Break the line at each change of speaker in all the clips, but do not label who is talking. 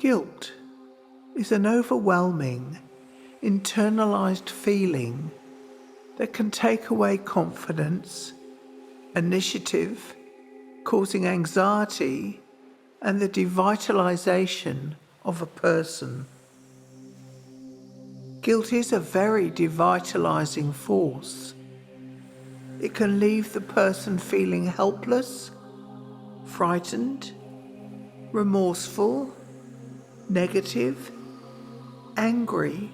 Guilt is an overwhelming, internalized feeling that can take away confidence, initiative, causing anxiety and the devitalisation of a person. Guilt is a very devitalising force. It can leave the person feeling helpless, frightened, remorseful, negative, angry,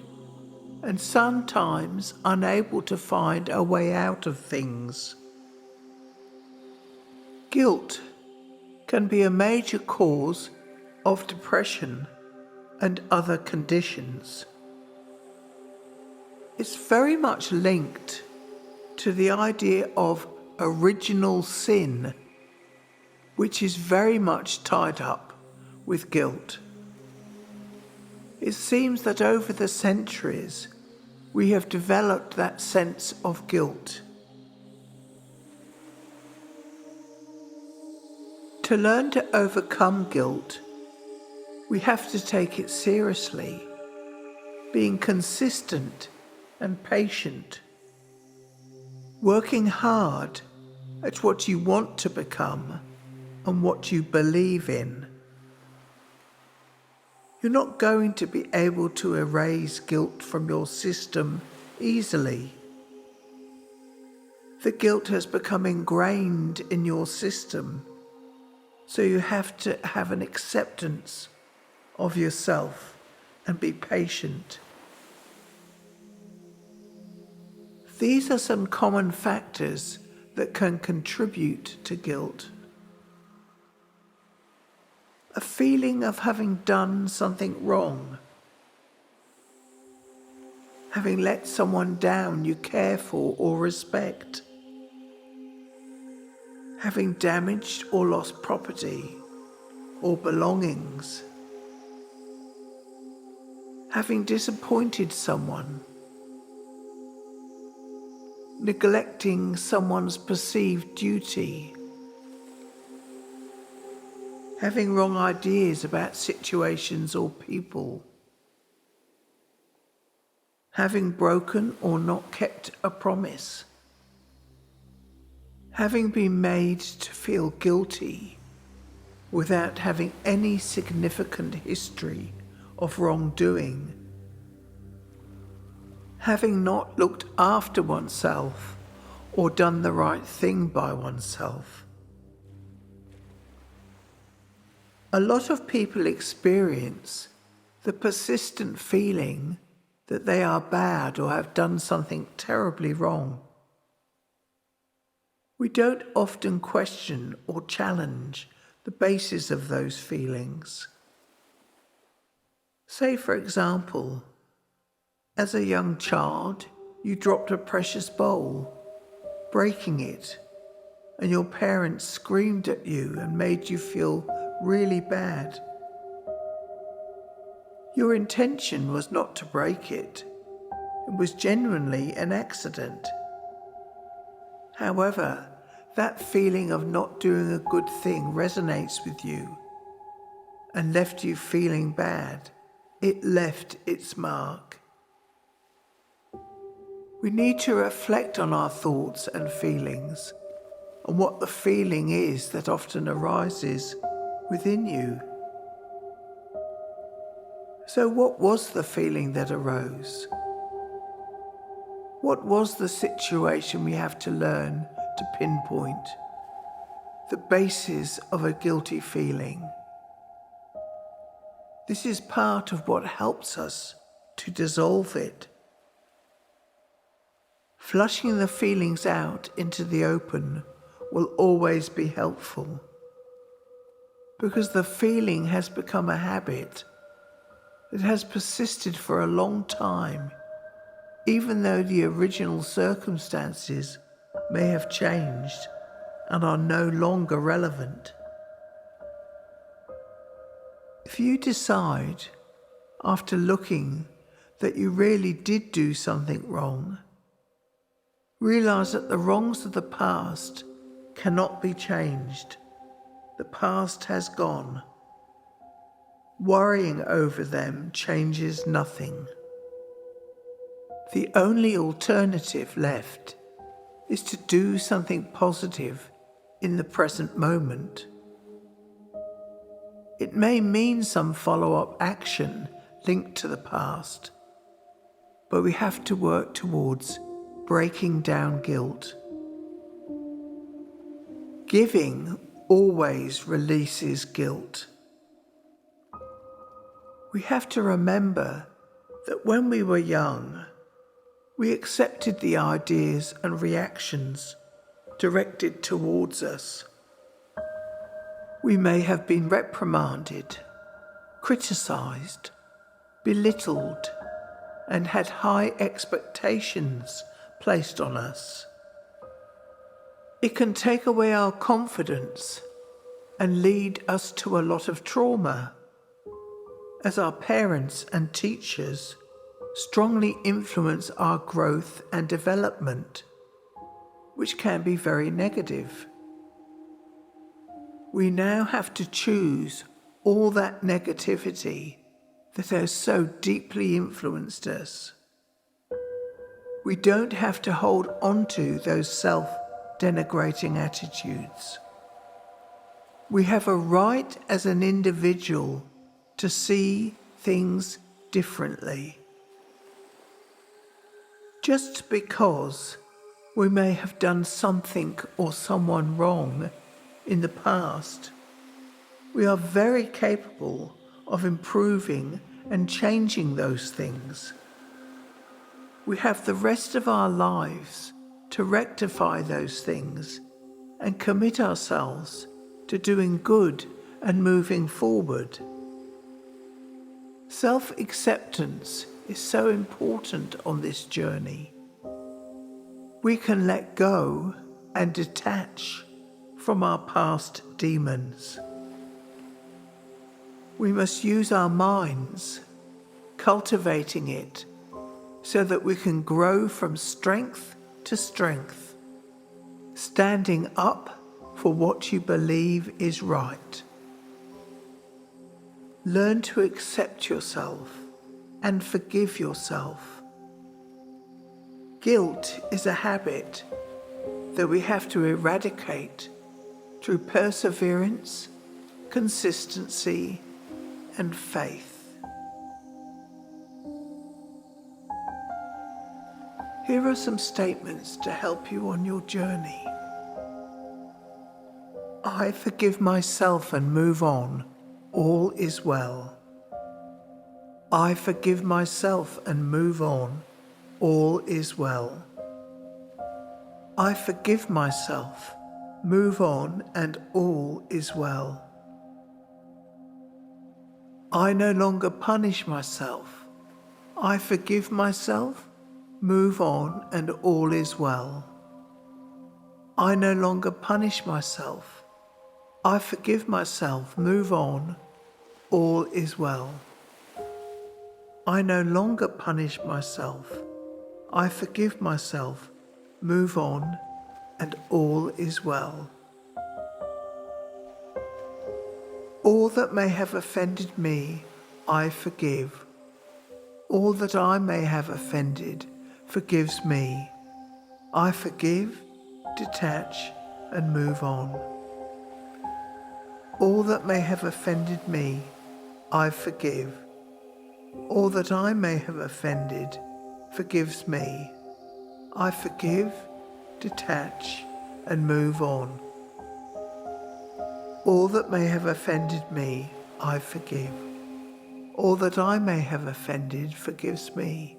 and sometimes unable to find a way out of things. Guilt can be a major cause of depression and other conditions. It's very much linked to the idea of original sin, which is very much tied up with guilt. It seems that over the centuries, we have developed that sense of guilt. To learn to overcome guilt, we have to take it seriously, being consistent and patient, working hard at what you want to become and what you believe in. You're not going to be able to erase guilt from your system easily. The guilt has become ingrained in your system, so you have to have an acceptance of yourself and be patient. These are some common factors that can contribute to guilt. A feeling of having done something wrong, having let someone down you care for or respect, having damaged or lost property or belongings, having disappointed someone, neglecting someone's perceived duty, having wrong ideas about situations or people, having broken or not kept a promise, having been made to feel guilty without having any significant history of wrongdoing, having not looked after oneself or done the right thing by oneself. A lot of people experience the persistent feeling that they are bad or have done something terribly wrong. We don't often question or challenge the basis of those feelings. Say, for example, as a young child, you dropped a precious bowl, breaking it, and your parents screamed at you and made you feel really bad. Your intention was not to break it. It was genuinely an accident. However, that feeling of not doing a good thing resonates with you and left you feeling bad. It left its mark. We need to reflect on our thoughts and feelings and what the feeling is that often arises within you. So what was the feeling that arose? What was the situation we have to learn to pinpoint? The basis of a guilty feeling. This is part of what helps us to dissolve it. Flushing the feelings out into the open will always be helpful, because the feeling has become a habit that has persisted for a long time, even though the original circumstances may have changed and are no longer relevant. If you decide, after looking, that you really did do something wrong, realize that the wrongs of the past cannot be changed. The past has gone. Worrying over them changes nothing. The only alternative left is to do something positive in the present moment. It may mean some follow-up action linked to the past, but we have to work towards breaking down guilt. Giving always releases guilt. We have to remember that when we were young, we accepted the ideas and reactions directed towards us. We may have been reprimanded, criticized, belittled, and had high expectations placed on us. It can take away our confidence and lead us to a lot of trauma, as our parents and teachers strongly influence our growth and development, which can be very negative. We now have to choose all that negativity that has so deeply influenced us. We don't have to hold on to those self-denigrating attitudes. We have a right as an individual to see things differently. Just because we may have done something or someone wrong in the past, we are very capable of improving and changing those things. We have the rest of our lives to rectify those things and commit ourselves to doing good and moving forward. Self-acceptance is so important on this journey. We can let go and detach from our past demons. We must use our minds, cultivating it so that we can grow from strength to strength, standing up for what you believe is right. Learn to accept yourself and forgive yourself. Guilt is a habit that we have to eradicate through perseverance, consistency, and faith. Here are some statements to help you on your journey. I forgive myself and move on. All is well. I forgive myself and move on. All is well. I forgive myself, move on, and all is well. I no longer punish myself. I forgive myself, move on, and all is well. I no longer punish myself. I forgive myself, move on, all is well. I no longer punish myself. I forgive myself, move on, and all is well. All that may have offended me, I forgive. All that I may have offended forgives me. I forgive, detach, and move on. All that may have offended me, I forgive. All that I may have offended forgives me. I forgive, detach, and move on. All that may have offended me, I forgive. All that I may have offended forgives me.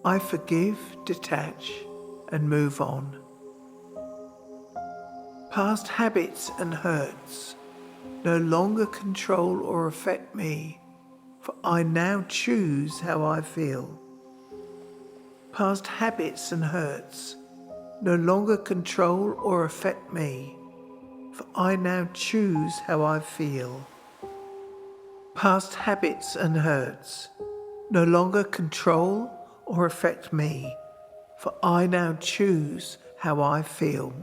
I forgive, detach, and move on. Past habits and hurts no longer control or affect me, for I now choose how I feel. Past habits and hurts no longer control or affect me, for I now choose how I feel. Past habits and hurts no longer control or affect me, for I now choose how I feel.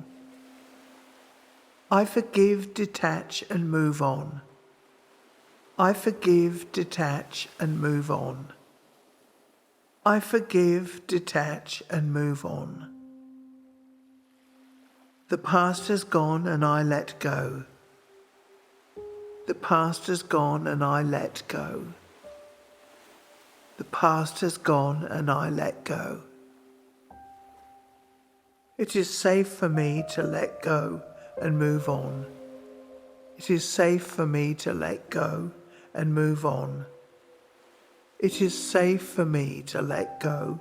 I forgive, detach, and move on. I forgive, detach, and move on. I forgive, detach, and move on. The past has gone and I let go. The past has gone and I let go. The past has gone and I let go. It is safe for me to let go and move on. It is safe for me to let go and move on. It is safe for me to let go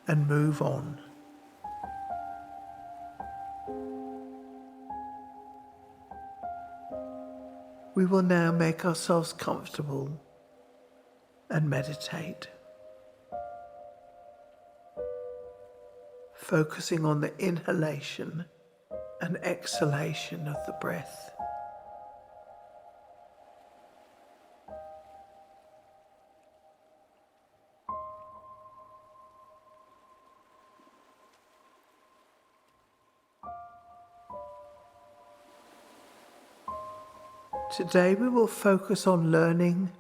and move on. We will now make ourselves comfortable and meditate, focusing on the inhalation and exhalation of the breath. Today we will focus on learning,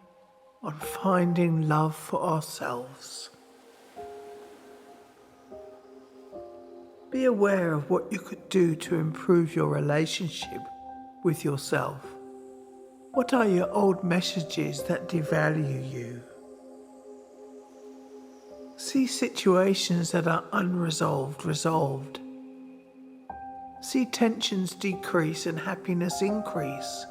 on finding love for ourselves. Be aware of what you could do to improve your relationship with yourself. What are your old messages that devalue you? See situations that are unresolved resolved. See tensions decrease and happiness increase.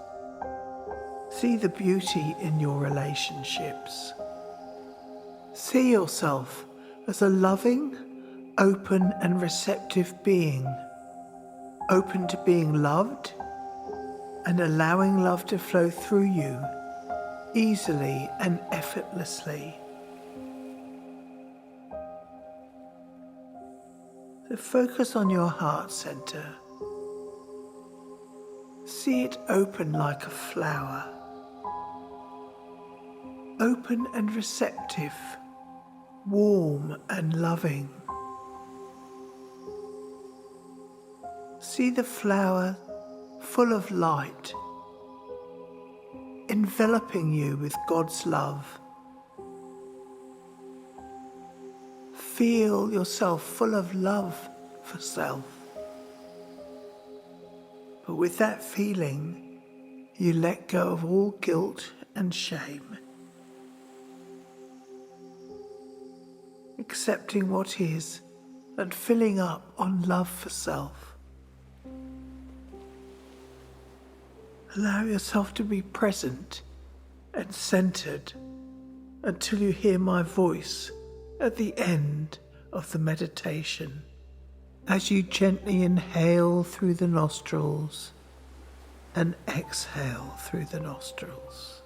See the beauty in your relationships. See yourself as a loving, open and receptive being, open to being loved and allowing love to flow through you easily and effortlessly. So focus on your heart center. See it open like a flower, open and receptive, warm and loving. See the flower full of light, enveloping you with God's love. Feel yourself full of love for self. But with that feeling, you let go of all guilt and shame, accepting what is and filling up on love for self. Allow yourself to be present and centered until you hear my voice at the end of the meditation. As you gently inhale through the nostrils and exhale through the nostrils.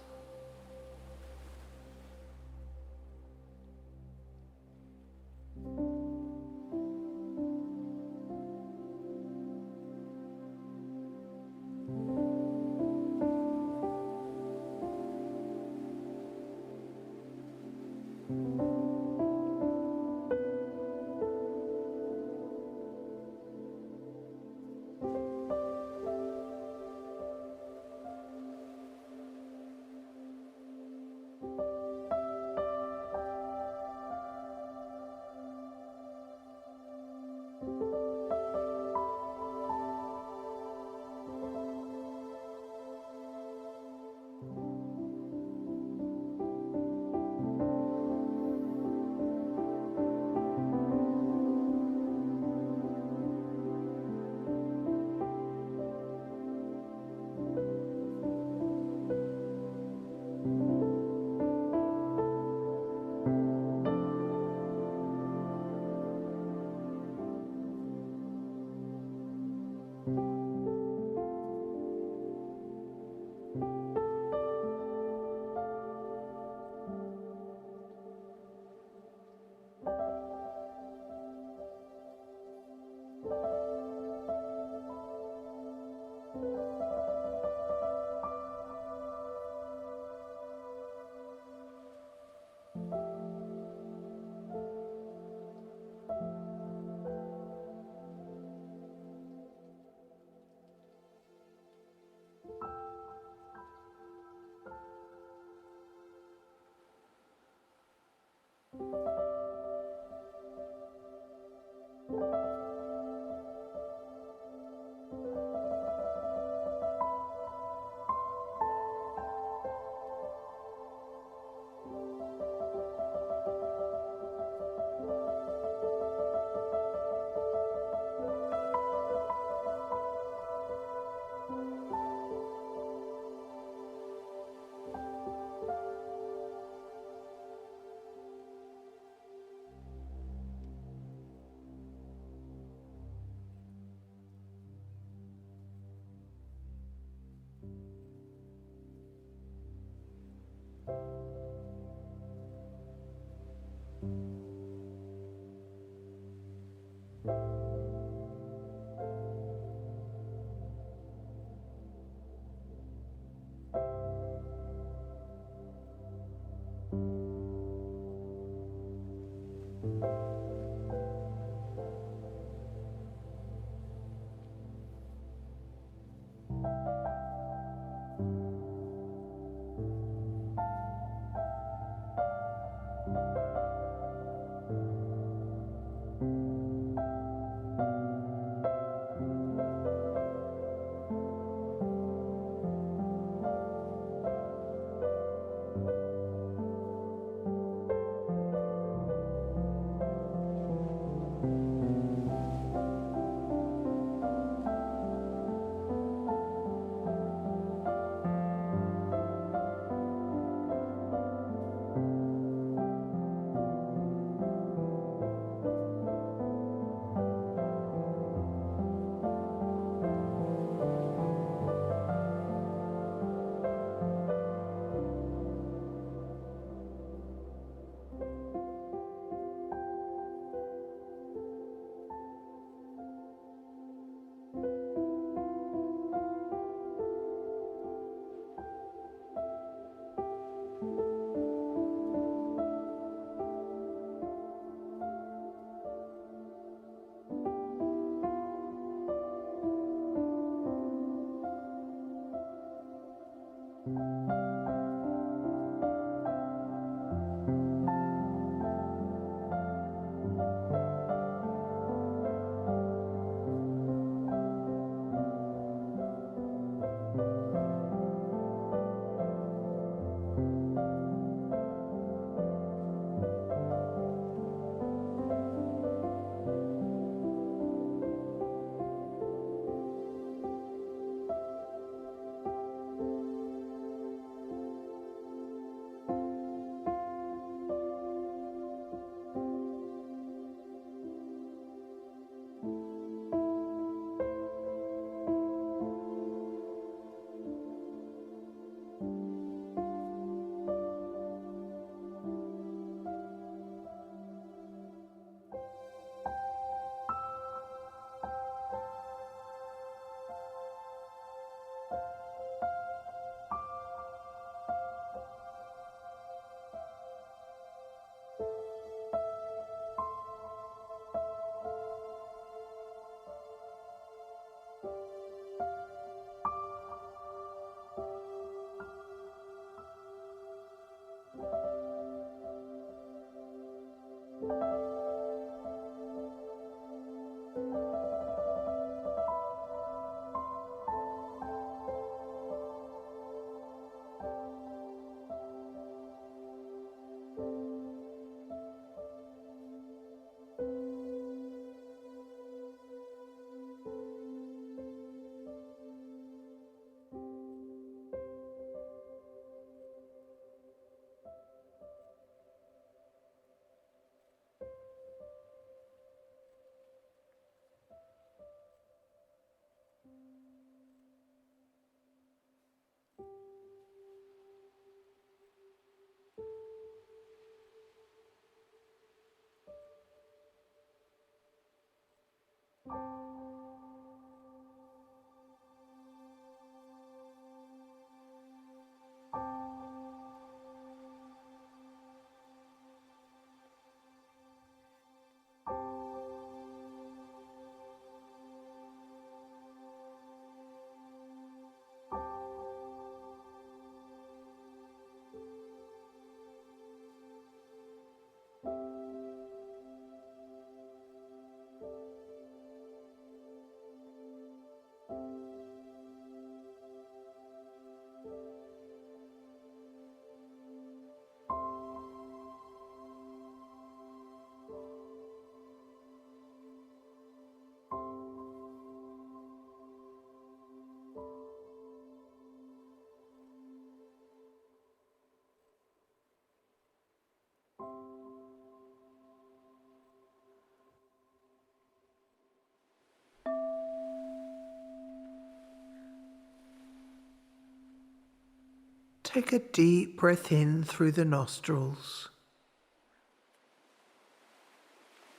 Take a deep breath in through the nostrils.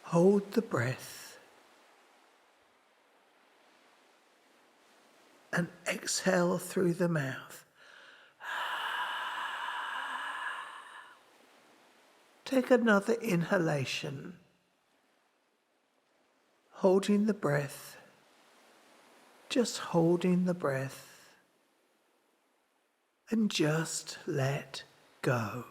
Hold the breath and exhale through the mouth. Take another inhalation, holding the breath, just holding the breath, and just let go.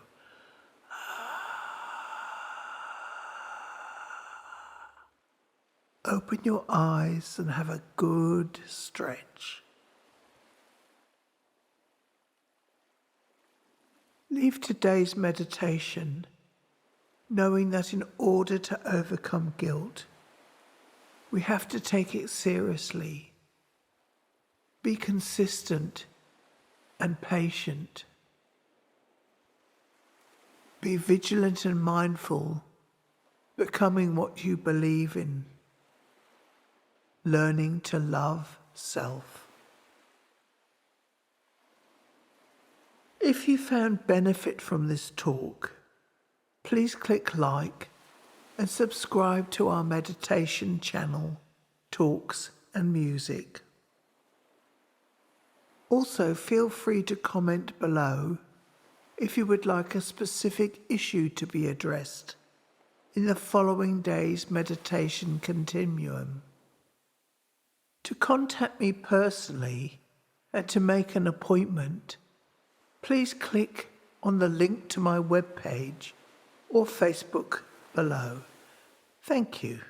Open your eyes and have a good stretch. Leave today's meditation knowing that in order to overcome guilt, we have to take it seriously, be consistent and patient, be vigilant and mindful, becoming what you believe in, learning to love self. If you found benefit from this talk, please click like and subscribe to our meditation channel, Talks and Music. Also, feel free to comment below if you would like a specific issue to be addressed in the following day's meditation continuum. To contact me personally and to make an appointment, please click on the link to my webpage or Facebook below. Thank you.